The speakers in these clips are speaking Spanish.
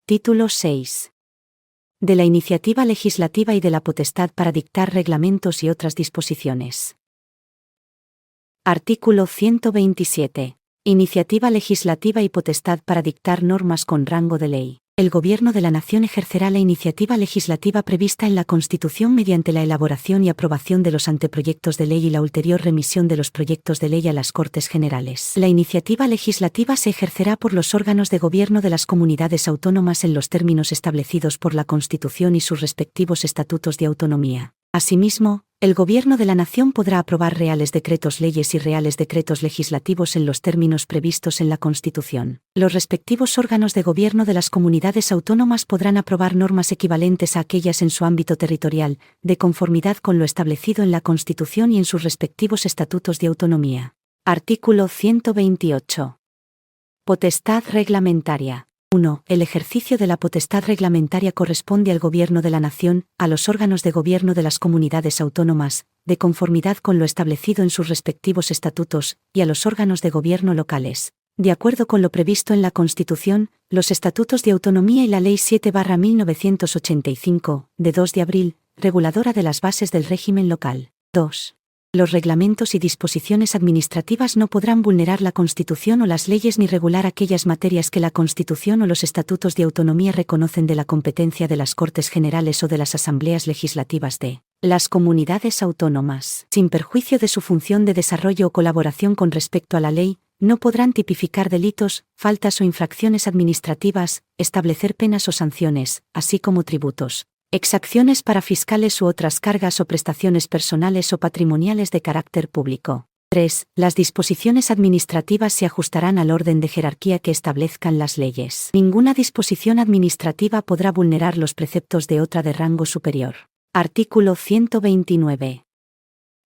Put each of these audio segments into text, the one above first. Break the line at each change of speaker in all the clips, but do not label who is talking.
Título 6. De la iniciativa legislativa y de la potestad para dictar reglamentos y otras disposiciones. Artículo 127. Iniciativa legislativa y potestad para dictar normas con rango de ley. El Gobierno de la Nación ejercerá la iniciativa legislativa prevista en la Constitución mediante la elaboración y aprobación de los anteproyectos de ley y la ulterior remisión de los proyectos de ley a las Cortes Generales. La iniciativa legislativa se ejercerá por los órganos de gobierno de las comunidades autónomas en los términos establecidos por la Constitución y sus respectivos estatutos de autonomía. Asimismo, el Gobierno de la Nación podrá aprobar reales decretos leyes y reales decretos legislativos en los términos previstos en la Constitución. Los respectivos órganos de gobierno de las comunidades autónomas podrán aprobar normas equivalentes a aquellas en su ámbito territorial, de conformidad con lo establecido en la Constitución y en sus respectivos estatutos de autonomía. Artículo 128. Potestad reglamentaria. 1. El ejercicio de la potestad reglamentaria corresponde al Gobierno de la Nación, a los órganos de gobierno de las comunidades autónomas, de conformidad con lo establecido en sus respectivos estatutos, y a los órganos de gobierno locales, de acuerdo con lo previsto en la Constitución, los estatutos de autonomía y la Ley 7/1985, de 2 de abril, reguladora de las bases del régimen local. 2. Los reglamentos y disposiciones administrativas no podrán vulnerar la Constitución o las leyes ni regular aquellas materias que la Constitución o los estatutos de autonomía reconocen de la competencia de las Cortes Generales o de las asambleas legislativas de las comunidades autónomas. Sin perjuicio de su función de desarrollo o colaboración con respecto a la ley, no podrán tipificar delitos, faltas o infracciones administrativas, establecer penas o sanciones, así como tributos, exacciones para fiscales u otras cargas o prestaciones personales o patrimoniales de carácter público. 3. Las disposiciones administrativas se ajustarán al orden de jerarquía que establezcan las leyes. Ninguna disposición administrativa podrá vulnerar los preceptos de otra de rango superior. Artículo 129.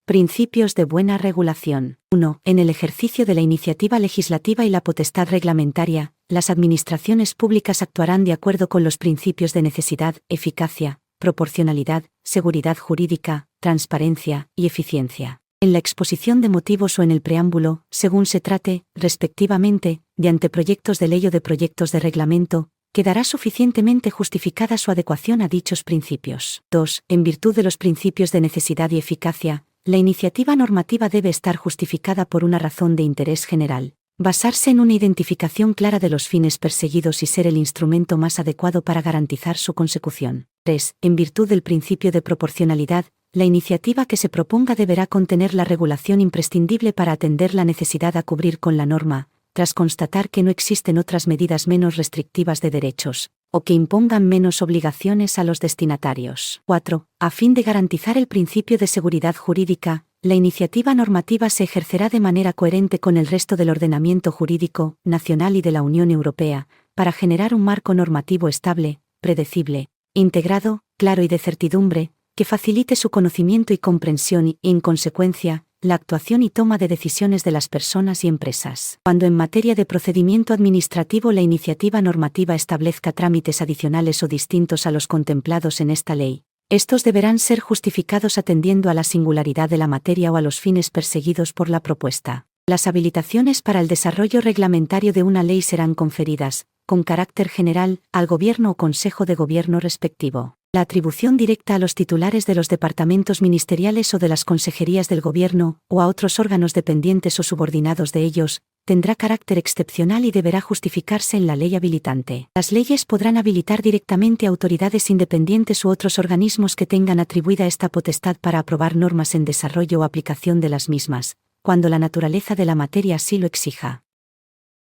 Principios de buena regulación. 1. En el ejercicio de la iniciativa legislativa y la potestad reglamentaria, las administraciones públicas actuarán de acuerdo con los principios de necesidad, eficacia, proporcionalidad, seguridad jurídica, transparencia y eficiencia. En la exposición de motivos o en el preámbulo, según se trate, respectivamente, de anteproyectos de ley o de proyectos de reglamento, quedará suficientemente justificada su adecuación a dichos principios. 2. En virtud de los principios de necesidad y eficacia, la iniciativa normativa debe estar justificada por una razón de interés general, basarse en una identificación clara de los fines perseguidos y ser el instrumento más adecuado para garantizar su consecución. 3. En virtud del principio de proporcionalidad, la iniciativa que se proponga deberá contener la regulación imprescindible para atender la necesidad a cubrir con la norma, tras constatar que no existen otras medidas menos restrictivas de derechos, o que impongan menos obligaciones a los destinatarios. 4. A fin de garantizar el principio de seguridad jurídica, la iniciativa normativa se ejercerá de manera coherente con el resto del ordenamiento jurídico, nacional y de la Unión Europea, para generar un marco normativo estable, predecible, integrado, claro y de certidumbre, que facilite su conocimiento y comprensión y, en consecuencia, la actuación y toma de decisiones de las personas y empresas. Cuando en materia de procedimiento administrativo la iniciativa normativa establezca trámites adicionales o distintos a los contemplados en esta ley, estos deberán ser justificados atendiendo a la singularidad de la materia o a los fines perseguidos por la propuesta. Las habilitaciones para el desarrollo reglamentario de una ley serán conferidas, con carácter general, al Gobierno o Consejo de Gobierno respectivo. La atribución directa a los titulares de los departamentos ministeriales o de las consejerías del Gobierno, o a otros órganos dependientes o subordinados de ellos, tendrá carácter excepcional y deberá justificarse en la ley habilitante. Las leyes podrán habilitar directamente a autoridades independientes u otros organismos que tengan atribuida esta potestad para aprobar normas en desarrollo o aplicación de las mismas, cuando la naturaleza de la materia así lo exija.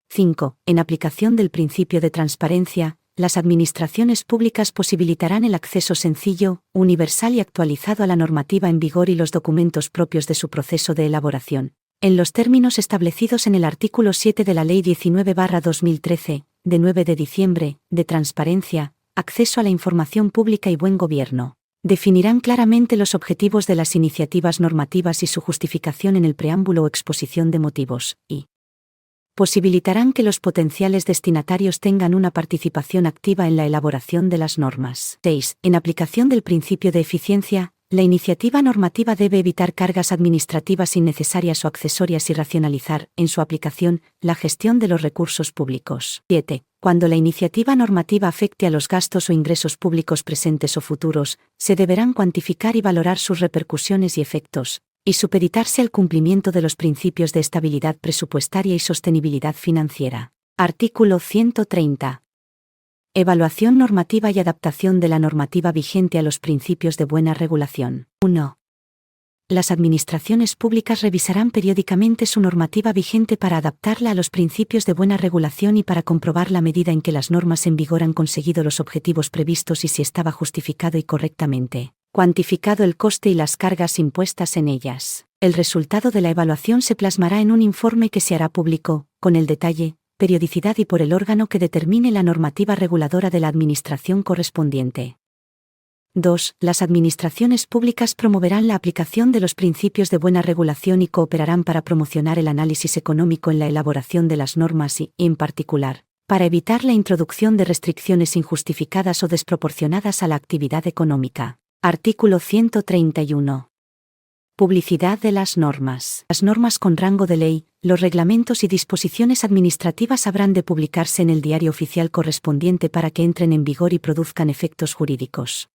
5. En aplicación del principio de transparencia, las administraciones públicas posibilitarán el acceso sencillo, universal y actualizado a la normativa en vigor y los documentos propios de su proceso de elaboración, en los términos establecidos en el artículo 7 de la Ley 19/2013, de 9 de diciembre, de transparencia, acceso a la información pública y buen gobierno. Definirán claramente los objetivos de las iniciativas normativas y su justificación en el preámbulo o exposición de motivos, y posibilitarán que los potenciales destinatarios tengan una participación activa en la elaboración de las normas. 6. En aplicación del principio de eficiencia, La iniciativa normativa debe evitar cargas administrativas innecesarias o accesorias y racionalizar, en su aplicación, la gestión de los recursos públicos. 7. Cuando la iniciativa normativa afecte a los gastos o ingresos públicos presentes o futuros, se deberán cuantificar y valorar sus repercusiones y efectos, y supeditarse al cumplimiento de los principios de estabilidad presupuestaria y sostenibilidad financiera. Artículo 130. Evaluación normativa y adaptación de la normativa vigente a los principios de buena regulación. 1. Las administraciones públicas revisarán periódicamente su normativa vigente para adaptarla a los principios de buena regulación y para comprobar la medida en que las normas en vigor han conseguido los objetivos previstos y si estaba justificado y correctamente cuantificado el coste y las cargas impuestas en ellas. El resultado de la evaluación se plasmará en un informe que se hará público, con el detalle, periodicidad y por el órgano que determine la normativa reguladora de la administración correspondiente. 2. Las administraciones públicas promoverán la aplicación de los principios de buena regulación y cooperarán para promocionar el análisis económico en la elaboración de las normas y, en particular, para evitar la introducción de restricciones injustificadas o desproporcionadas a la actividad económica. Artículo 131. Publicidad de las normas. Las normas con rango de ley, los reglamentos y disposiciones administrativas habrán de publicarse en el diario oficial correspondiente para que entren en vigor y produzcan efectos jurídicos.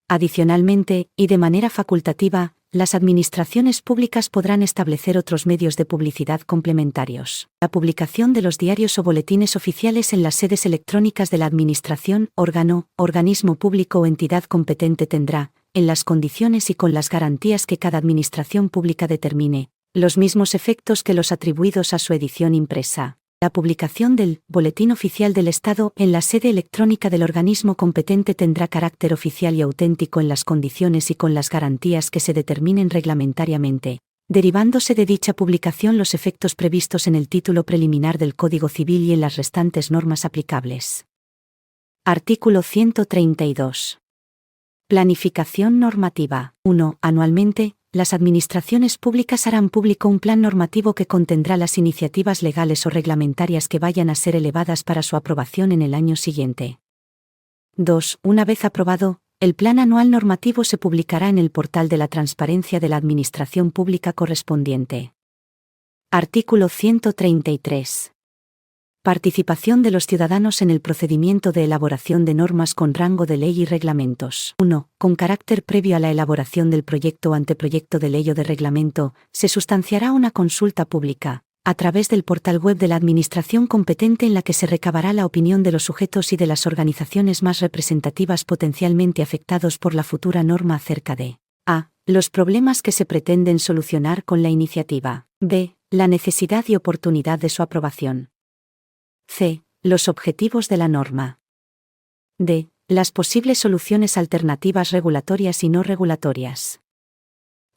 Adicionalmente, y de manera facultativa, las administraciones públicas podrán establecer otros medios de publicidad complementarios. La publicación de los diarios o boletines oficiales en las sedes electrónicas de la Administración, órgano, organismo público o entidad competente tendrá, en las condiciones y con las garantías que cada administración pública determine, los mismos efectos que los atribuidos a su edición impresa. La publicación del Boletín Oficial del Estado en la sede electrónica del organismo competente tendrá carácter oficial y auténtico en las condiciones y con las garantías que se determinen reglamentariamente, derivándose de dicha publicación los efectos previstos en el título preliminar del Código Civil y en las restantes normas aplicables. Artículo 132. Planificación normativa. 1. Anualmente, las administraciones públicas harán público un plan normativo que contendrá las iniciativas legales o reglamentarias que vayan a ser elevadas para su aprobación en el año siguiente. 2. Una vez aprobado, el plan anual normativo se publicará en el portal de la transparencia de la administración pública correspondiente. Artículo 133. Participación de los ciudadanos en el procedimiento de elaboración de normas con rango de ley y reglamentos. 1. Con carácter previo a la elaboración del proyecto o anteproyecto de ley o de reglamento, se sustanciará una consulta pública, a través del portal web de la Administración competente en la que se recabará la opinión de los sujetos y de las organizaciones más representativas potencialmente afectados por la futura norma acerca de a. Los problemas que se pretenden solucionar con la iniciativa. b. La necesidad y oportunidad de su aprobación. c. Los objetivos de la norma. d. Las posibles soluciones alternativas regulatorias y no regulatorias.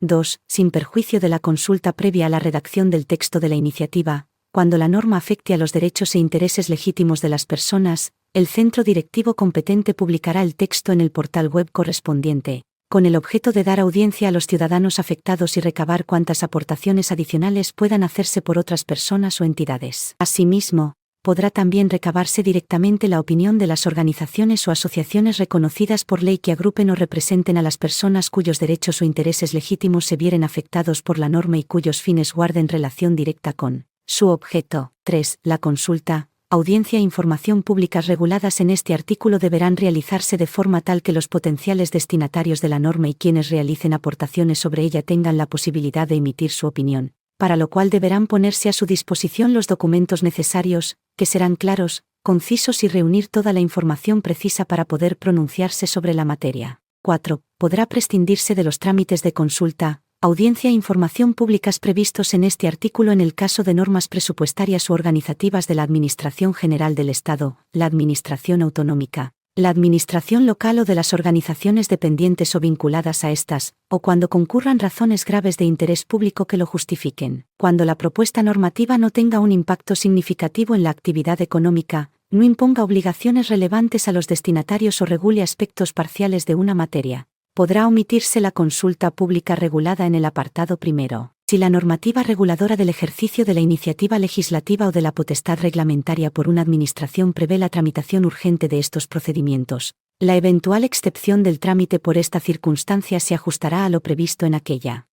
2. Sin perjuicio de la consulta previa a la redacción del texto de la iniciativa, cuando la norma afecte a los derechos e intereses legítimos de las personas, el centro directivo competente publicará el texto en el portal web correspondiente, con el objeto de dar audiencia a los ciudadanos afectados y recabar cuantas aportaciones adicionales puedan hacerse por otras personas o entidades. Asimismo, podrá también recabarse directamente la opinión de las organizaciones o asociaciones reconocidas por ley que agrupen o representen a las personas cuyos derechos o intereses legítimos se vieren afectados por la norma y cuyos fines guarden relación directa con su objeto. 3. La consulta, audiencia e información públicas reguladas en este artículo deberán realizarse de forma tal que los potenciales destinatarios de la norma y quienes realicen aportaciones sobre ella tengan la posibilidad de emitir su opinión, para lo cual deberán ponerse a su disposición los documentos necesarios, que serán claros, concisos y reunir toda la información precisa para poder pronunciarse sobre la materia. 4. Podrá prescindirse de los trámites de consulta, audiencia e información públicas previstos en este artículo en el caso de normas presupuestarias u organizativas de la Administración General del Estado, la Administración Autonómica, la Administración Local o de las organizaciones dependientes o vinculadas a estas, o cuando concurran razones graves de interés público que lo justifiquen. Cuando la propuesta normativa no tenga un impacto significativo en la actividad económica, no imponga obligaciones relevantes a los destinatarios o regule aspectos parciales de una materia, podrá omitirse la consulta pública regulada en el apartado primero. Si la normativa reguladora del ejercicio de la iniciativa legislativa o de la potestad reglamentaria por una administración prevé la tramitación urgente de estos procedimientos, La eventual excepción del trámite por esta circunstancia se ajustará a lo previsto en aquella.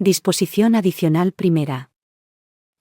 Disposición adicional primera.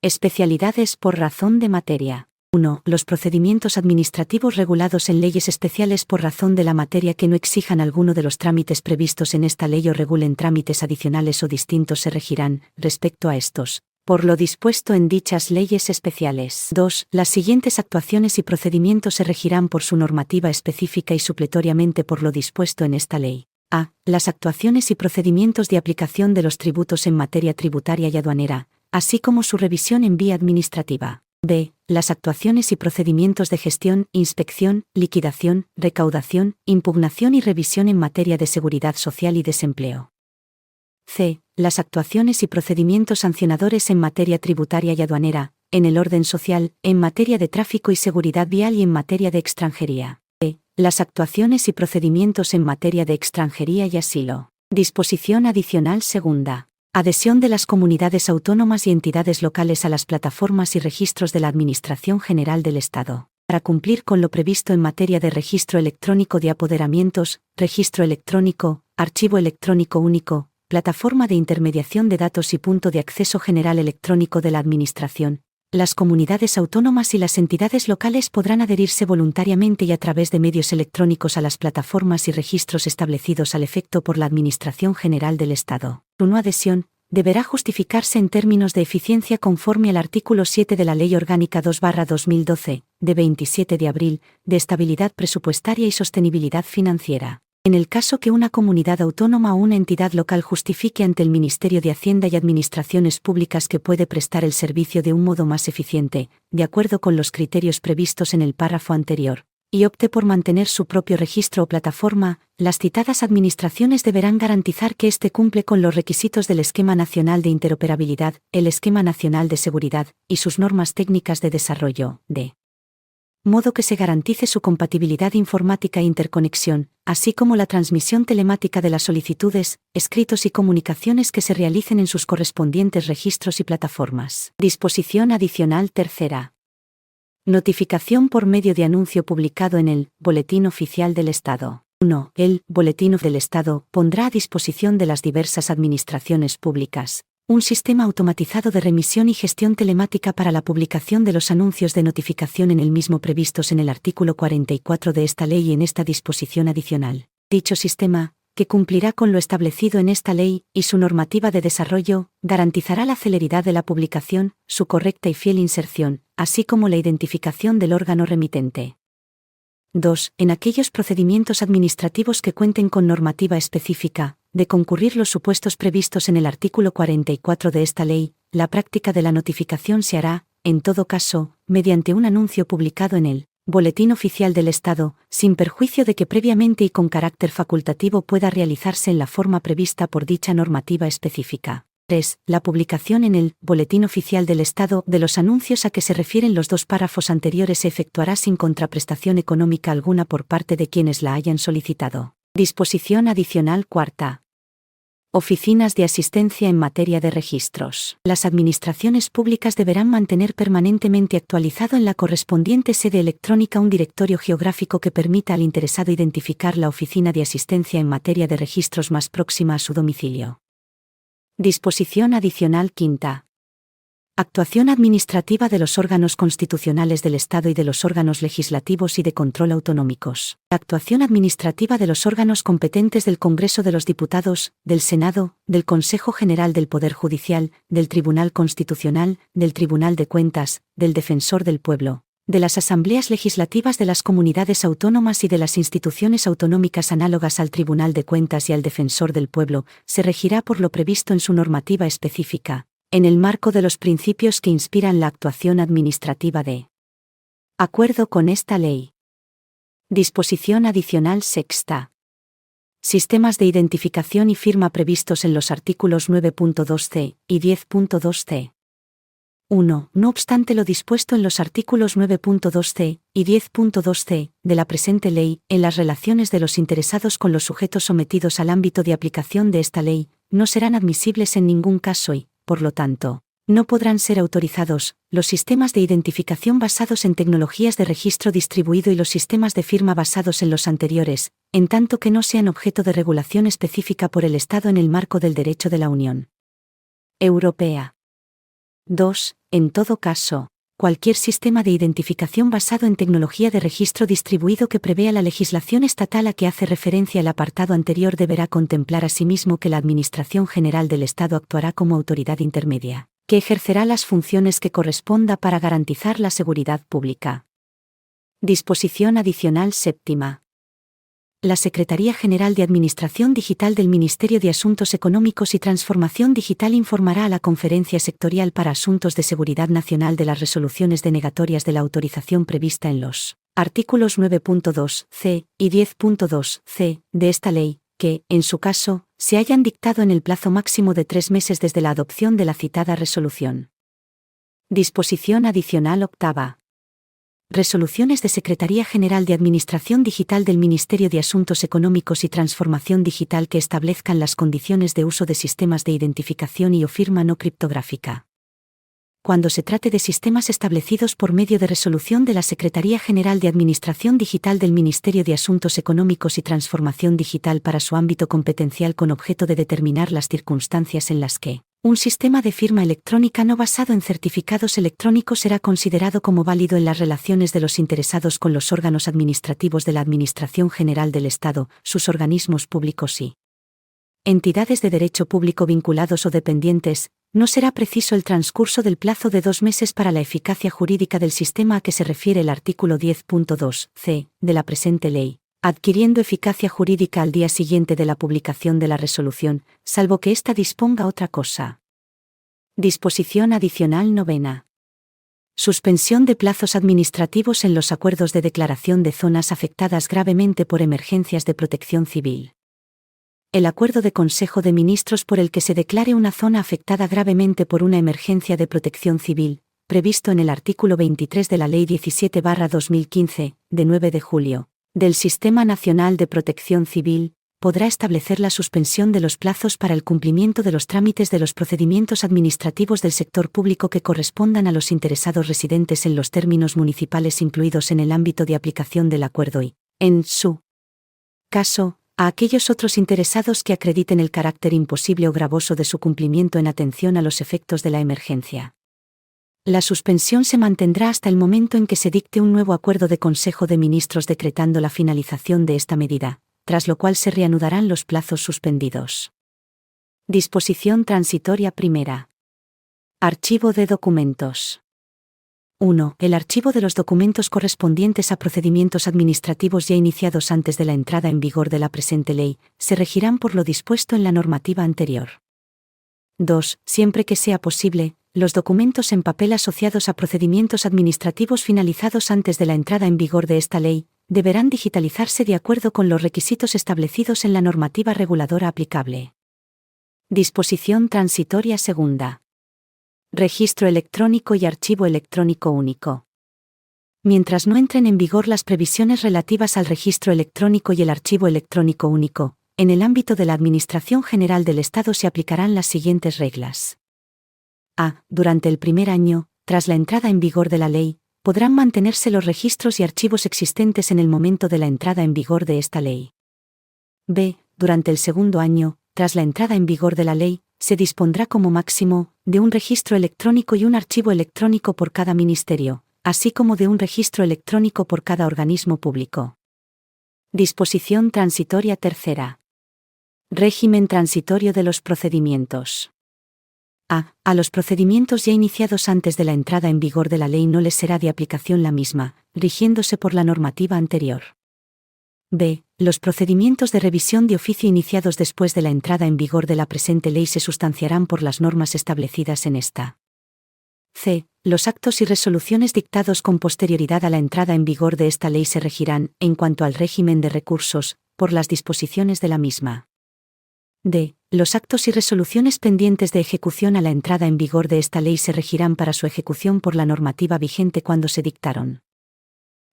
Especialidades por razón de materia. 1. Los procedimientos administrativos regulados en leyes especiales por razón de la materia que no exijan alguno de los trámites previstos en esta ley o regulen trámites adicionales o distintos se regirán, respecto a estos, por lo dispuesto en dichas leyes especiales. 2. Las siguientes actuaciones y procedimientos se regirán por su normativa específica y supletoriamente por lo dispuesto en esta ley. A. Las actuaciones y procedimientos de aplicación de los tributos en materia tributaria y aduanera, así como su revisión en vía administrativa. B. Las actuaciones y procedimientos de gestión, inspección, liquidación, recaudación, impugnación y revisión en materia de seguridad social y desempleo. C. Las actuaciones y procedimientos sancionadores en materia tributaria y aduanera, en el orden social, en materia de tráfico y seguridad vial y en materia de extranjería. D. Las actuaciones y procedimientos en materia de extranjería y asilo. Disposición adicional segunda. Adhesión de las comunidades autónomas y entidades locales a las plataformas y registros de la Administración General del Estado. Para cumplir con lo previsto en materia de registro electrónico de apoderamientos, registro electrónico, archivo electrónico único, plataforma de intermediación de datos y punto de acceso general electrónico de la Administración, las comunidades autónomas y las entidades locales podrán adherirse voluntariamente y a través de medios electrónicos a las plataformas y registros establecidos al efecto por la Administración General del Estado. Su no adhesión deberá justificarse en términos de eficiencia conforme al artículo 7 de la Ley Orgánica 2/2012, de 27 de abril, de Estabilidad Presupuestaria y Sostenibilidad Financiera. En el caso que una comunidad autónoma o una entidad local justifique ante el Ministerio de Hacienda y Administraciones Públicas que puede prestar el servicio de un modo más eficiente, de acuerdo con los criterios previstos en el párrafo anterior, y opte por mantener su propio registro o plataforma, las citadas administraciones deberán garantizar que éste cumple con los requisitos del Esquema Nacional de Interoperabilidad, el Esquema Nacional de Seguridad, y sus normas técnicas de desarrollo, de modo que se garantice su compatibilidad informática e interconexión, así como la transmisión telemática de las solicitudes, escritos y comunicaciones que se realicen en sus correspondientes registros y plataformas. Disposición adicional tercera. Notificación por medio de anuncio publicado en el Boletín Oficial del Estado. 1. El Boletín del Estado pondrá a disposición de las diversas administraciones públicas un sistema automatizado de remisión y gestión telemática para la publicación de los anuncios de notificación en el mismo previstos en el artículo 44 de esta ley y en esta disposición adicional. Dicho sistema, que cumplirá con lo establecido en esta ley y su normativa de desarrollo, garantizará la celeridad de la publicación, su correcta y fiel inserción, así como la identificación del órgano remitente. 2. En aquellos procedimientos administrativos que cuenten con normativa específica, de concurrir los supuestos previstos en el artículo 44 de esta ley, la práctica de la notificación se hará, en todo caso, mediante un anuncio publicado en el Boletín Oficial del Estado, sin perjuicio de que previamente y con carácter facultativo pueda realizarse en la forma prevista por dicha normativa específica. 3. La publicación en el Boletín Oficial del Estado de los anuncios a que se refieren los dos párrafos anteriores se efectuará sin contraprestación económica alguna por parte de quienes la hayan solicitado. Disposición adicional cuarta. Oficinas de asistencia en materia de registros. Las administraciones públicas deberán mantener permanentemente actualizado en la correspondiente sede electrónica un directorio geográfico que permita al interesado identificar la oficina de asistencia en materia de registros más próxima a su domicilio. Disposición adicional quinta. Actuación administrativa de los órganos constitucionales del Estado y de los órganos legislativos y de control autonómicos. La actuación administrativa de los órganos competentes del Congreso de los Diputados, del Senado, del Consejo General del Poder Judicial, del Tribunal Constitucional, del Tribunal de Cuentas, del Defensor del Pueblo, de las asambleas legislativas de las comunidades autónomas y de las instituciones autonómicas análogas al Tribunal de Cuentas y al Defensor del Pueblo, se regirá por lo previsto en su normativa específica, en el marco de los principios que inspiran la actuación administrativa de acuerdo con esta ley. Disposición adicional sexta. Sistemas de identificación y firma previstos en los artículos 9.2c y 10.2c. 1. No obstante lo dispuesto en los artículos 9.2c y 10.2c de la presente ley, en las relaciones de los interesados con los sujetos sometidos al ámbito de aplicación de esta ley, no serán admisibles en ningún caso y, por lo tanto, No podrán ser autorizados los sistemas de identificación basados en tecnologías de registro distribuido y los sistemas de firma basados en los anteriores, en tanto que no sean objeto de regulación específica por el Estado en el marco del derecho de la Unión Europea. 2. En todo caso, cualquier sistema de identificación basado en tecnología de registro distribuido que prevea la legislación estatal a que hace referencia el apartado anterior deberá contemplar asimismo que la Administración General del Estado actuará como autoridad intermedia, que ejercerá las funciones que corresponda para garantizar la seguridad pública. Disposición adicional séptima. La Secretaría General de Administración Digital del Ministerio de Asuntos Económicos y Transformación Digital informará a la Conferencia Sectorial para Asuntos de Seguridad Nacional de las resoluciones denegatorias de la autorización prevista en los artículos 9.2c y 10.2c de esta ley, que, en su caso, se hayan dictado en el plazo máximo de 3 meses desde la adopción de la citada resolución. Disposición adicional octava. Resoluciones de Secretaría General de Administración Digital del Ministerio de Asuntos Económicos y Transformación Digital que establezcan las condiciones de uso de sistemas de identificación y o firma no criptográfica. Cuando se trate de sistemas establecidos por medio de resolución de la Secretaría General de Administración Digital del Ministerio de Asuntos Económicos y Transformación Digital para su ámbito competencial con objeto de determinar las circunstancias en las que un sistema de firma electrónica no basado en certificados electrónicos será considerado como válido en las relaciones de los interesados con los órganos administrativos de la Administración General del Estado, sus organismos públicos y entidades de derecho público vinculados o dependientes, no será preciso el transcurso del plazo de 2 meses para la eficacia jurídica del sistema a que se refiere el artículo 10.2c de la presente ley, adquiriendo eficacia jurídica al día siguiente de la publicación de la resolución, salvo que ésta disponga otra cosa. Disposición adicional novena. Suspensión de plazos administrativos en los acuerdos de declaración de zonas afectadas gravemente por emergencias de protección civil. El acuerdo de Consejo de Ministros por el que se declare una zona afectada gravemente por una emergencia de protección civil, previsto en el artículo 23 de la Ley 17/2015, de 9 de julio, del Sistema Nacional de Protección Civil, podrá establecer la suspensión de los plazos para el cumplimiento de los trámites de los procedimientos administrativos del sector público que correspondan a los interesados residentes en los términos municipales incluidos en el ámbito de aplicación del acuerdo y, en su caso, a aquellos otros interesados que acrediten el carácter imposible o gravoso de su cumplimiento en atención a los efectos de la emergencia. La suspensión se mantendrá hasta el momento en que se dicte un nuevo acuerdo de Consejo de Ministros decretando la finalización de esta medida, tras lo cual se reanudarán los plazos suspendidos. Disposición transitoria primera. Archivo de documentos. 1. El archivo de los documentos correspondientes a procedimientos administrativos ya iniciados antes de la entrada en vigor de la presente ley, se regirán por lo dispuesto en la normativa anterior. 2. Siempre que sea posible, los documentos en papel asociados a procedimientos administrativos finalizados antes de la entrada en vigor de esta ley, deberán digitalizarse de acuerdo con los requisitos establecidos en la normativa reguladora aplicable. Disposición transitoria segunda. Registro electrónico y archivo electrónico único. Mientras no entren en vigor las previsiones relativas al registro electrónico y el archivo electrónico único, en el ámbito de la Administración General del Estado se aplicarán las siguientes reglas. A. Durante el primer año, tras la entrada en vigor de la ley, podrán mantenerse los registros y archivos existentes en el momento de la entrada en vigor de esta ley. B. Durante el segundo año, tras la entrada en vigor de la ley, se dispondrá como máximo de un registro electrónico y un archivo electrónico por cada ministerio, así como de un registro electrónico por cada organismo público. Disposición transitoria tercera. Régimen transitorio de los procedimientos. A los procedimientos ya iniciados antes de la entrada en vigor de la ley no les será de aplicación la misma, rigiéndose por la normativa anterior. B. Los procedimientos de revisión de oficio iniciados después de la entrada en vigor de la presente ley se sustanciarán por las normas establecidas en esta. C. Los actos y resoluciones dictados con posterioridad a la entrada en vigor de esta ley se regirán, en cuanto al régimen de recursos, por las disposiciones de la misma. D. Los actos y resoluciones pendientes de ejecución a la entrada en vigor de esta ley se regirán para su ejecución por la normativa vigente cuando se dictaron.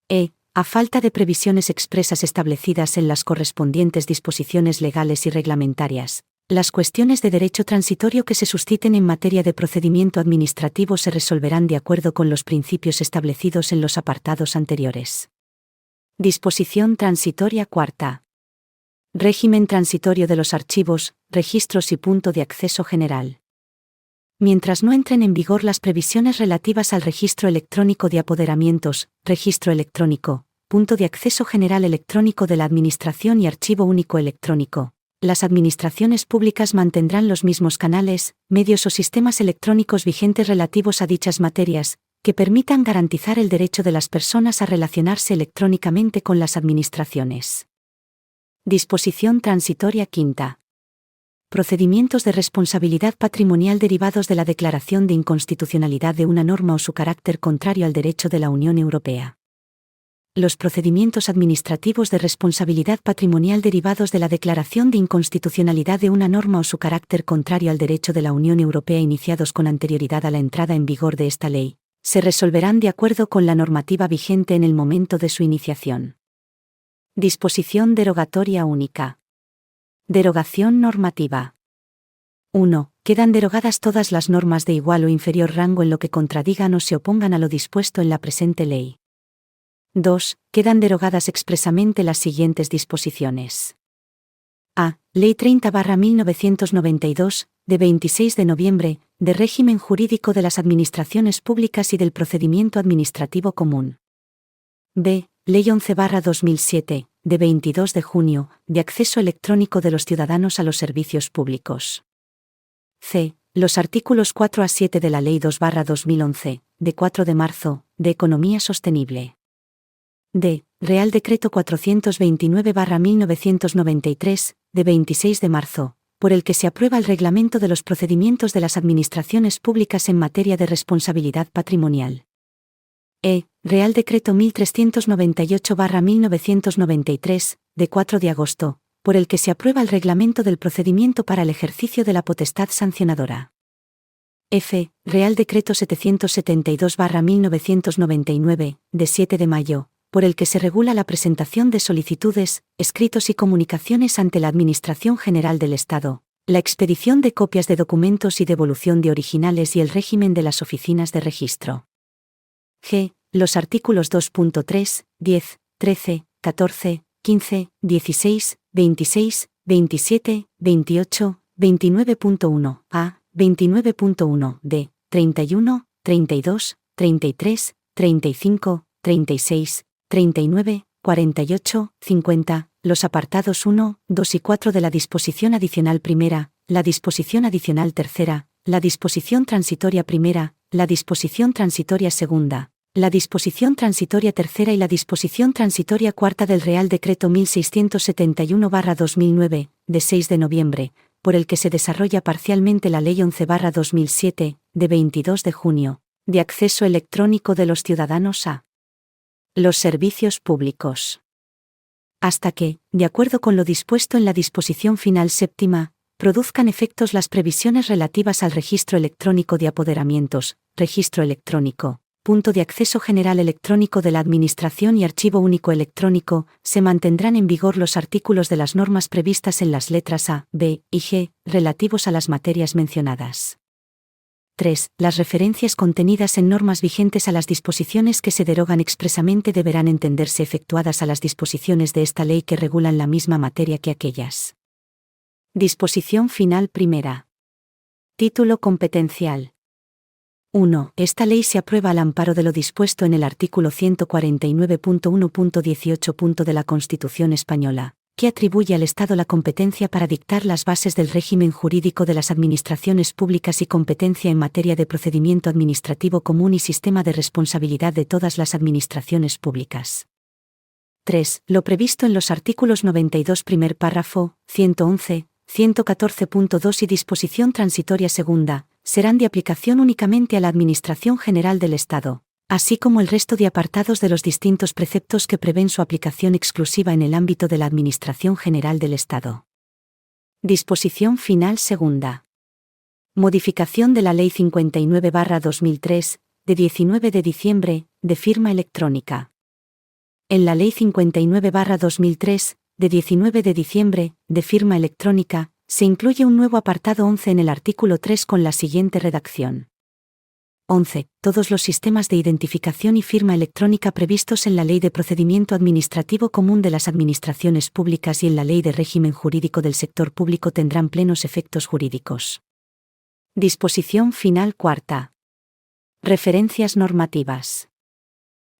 E. A falta de previsiones expresas establecidas en las correspondientes disposiciones legales y reglamentarias, Las cuestiones de derecho transitorio que se susciten en materia de procedimiento administrativo se resolverán de acuerdo con los principios establecidos en los apartados anteriores. Disposición transitoria cuarta. Régimen transitorio de los archivos, registros y punto de acceso general. Mientras no entren en vigor las previsiones relativas al registro electrónico de apoderamientos, registro electrónico, punto de acceso general electrónico de la Administración y archivo único electrónico, las administraciones públicas mantendrán los mismos canales, medios o sistemas electrónicos vigentes relativos a dichas materias, que permitan garantizar el derecho de las personas a relacionarse electrónicamente con las administraciones. Disposición transitoria quinta. Procedimientos de responsabilidad patrimonial derivados de la declaración de inconstitucionalidad de una norma o su carácter contrario al derecho de la Unión Europea. Los procedimientos administrativos de responsabilidad patrimonial derivados de la declaración de inconstitucionalidad de una norma o su carácter contrario al derecho de la Unión Europea iniciados con anterioridad a la entrada en vigor de esta ley, se resolverán de acuerdo con la normativa vigente en el momento de su iniciación. Disposición derogatoria única. Derogación normativa. 1. Quedan derogadas todas las normas de igual o inferior rango en lo que contradigan o se opongan a lo dispuesto en la presente ley. 2. Quedan derogadas expresamente las siguientes disposiciones. A. Ley 30/1992, de 26 de noviembre, de régimen jurídico de las administraciones públicas y del procedimiento administrativo común. B. Ley 11/2007, de 22 de junio, de acceso electrónico de los ciudadanos a los servicios públicos. C. Los artículos 4 a 7 de la Ley 2/2011, de 4 de marzo, de Economía Sostenible. D. Real Decreto 429/1993, de 26 de marzo, por el que se aprueba el reglamento de los procedimientos de las administraciones públicas en materia de responsabilidad patrimonial. E. Real Decreto 1398/1993, de 4 de agosto, por el que se aprueba el reglamento del procedimiento para el ejercicio de la potestad sancionadora. F. Real Decreto 772/1999, de 7 de mayo, por el que se regula la presentación de solicitudes, escritos y comunicaciones ante la Administración General del Estado, la expedición de copias de documentos y devolución de originales y el régimen de las oficinas de registro. G. Los artículos 2.3, 10, 13, 14, 15, 16, 26, 27, 28, 29.1 a, 29.1 d, 31, 32, 33, 35, 36, 39, 48, 50, los apartados 1, 2 y 4 de la disposición adicional primera, la disposición adicional tercera, la disposición transitoria primera, la disposición transitoria segunda, la disposición transitoria tercera y la disposición transitoria cuarta del Real Decreto 1671/2009, de 6 de noviembre, por el que se desarrolla parcialmente la Ley 11/2007, de 22 de junio, de acceso electrónico de los ciudadanos a los servicios públicos. Hasta que, de acuerdo con lo dispuesto en la disposición final séptima, produzcan efectos las previsiones relativas al registro electrónico de apoderamientos, registro electrónico, punto de acceso general electrónico de la Administración y archivo único electrónico, se mantendrán en vigor los artículos de las normas previstas en las letras A, B y G, relativos a las materias mencionadas. 3. Las referencias contenidas en normas vigentes a las disposiciones que se derogan expresamente deberán entenderse efectuadas a las disposiciones de esta ley que regulan la misma materia que aquellas. Disposición final primera. Título competencial. 1. Esta ley se aprueba al amparo de lo dispuesto en el artículo 149.1.18. De la Constitución Española, que atribuye al Estado la competencia para dictar las bases del régimen jurídico de las administraciones públicas y competencia en materia de procedimiento administrativo común y sistema de responsabilidad de todas las administraciones públicas. 3. Lo previsto en los artículos 92 primer párrafo, 111, 114.2 y disposición transitoria segunda, serán de aplicación únicamente a la Administración General del Estado, así como el resto de apartados de los distintos preceptos que prevén su aplicación exclusiva en el ámbito de la Administración General del Estado. Disposición final segunda. Modificación de la Ley 59/2003, de 19 de diciembre, de firma electrónica. En la Ley 59/2003, de 19 de diciembre, de firma electrónica, Se incluye un nuevo apartado 11 en el artículo 3 con la siguiente redacción. 11. Todos los sistemas de identificación y firma electrónica previstos en la Ley de Procedimiento Administrativo Común de las Administraciones Públicas y en la Ley de Régimen Jurídico del Sector Público tendrán plenos efectos jurídicos. Disposición final cuarta. Referencias normativas.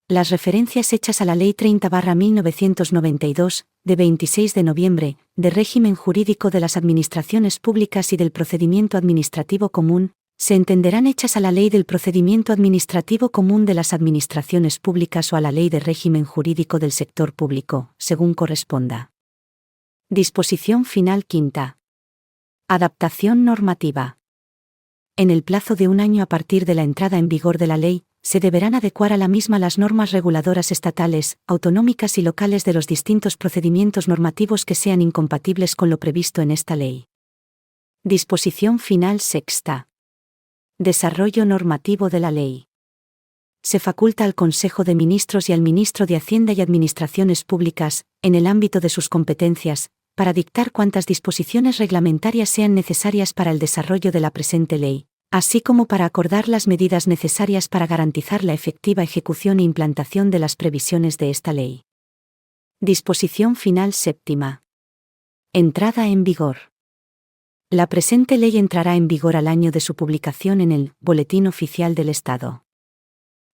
Las referencias hechas a la Ley 30/1992, de 26 de noviembre, de régimen jurídico de las administraciones públicas y del procedimiento administrativo común, se entenderán hechas a la Ley del Procedimiento Administrativo Común de las Administraciones Públicas o a la Ley de Régimen Jurídico del Sector Público, según corresponda. Disposición final quinta. Adaptación normativa. En el plazo de un año a partir de la entrada en vigor de la ley, se deberán adecuar a la misma las normas reguladoras estatales, autonómicas y locales de los distintos procedimientos normativos que sean incompatibles con lo previsto en esta ley. Disposición final sexta. Desarrollo normativo de la ley. Se faculta al Consejo de Ministros y al Ministro de Hacienda y Administraciones Públicas, en el ámbito de sus competencias, para dictar cuantas disposiciones reglamentarias sean necesarias para el desarrollo de la presente ley, así como para acordar las medidas necesarias para garantizar la efectiva ejecución e implantación de las previsiones de esta ley. Disposición final séptima. Entrada en vigor. La presente ley entrará en vigor al año de su publicación en el Boletín Oficial del Estado.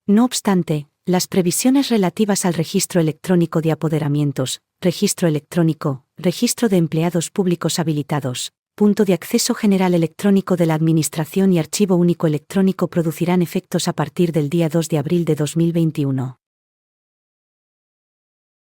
No obstante, las previsiones relativas al registro electrónico de apoderamientos, registro electrónico, registro de empleados públicos habilitados, punto de acceso general electrónico de la Administración y archivo único electrónico producirán efectos a partir del día 2 de abril de 2021.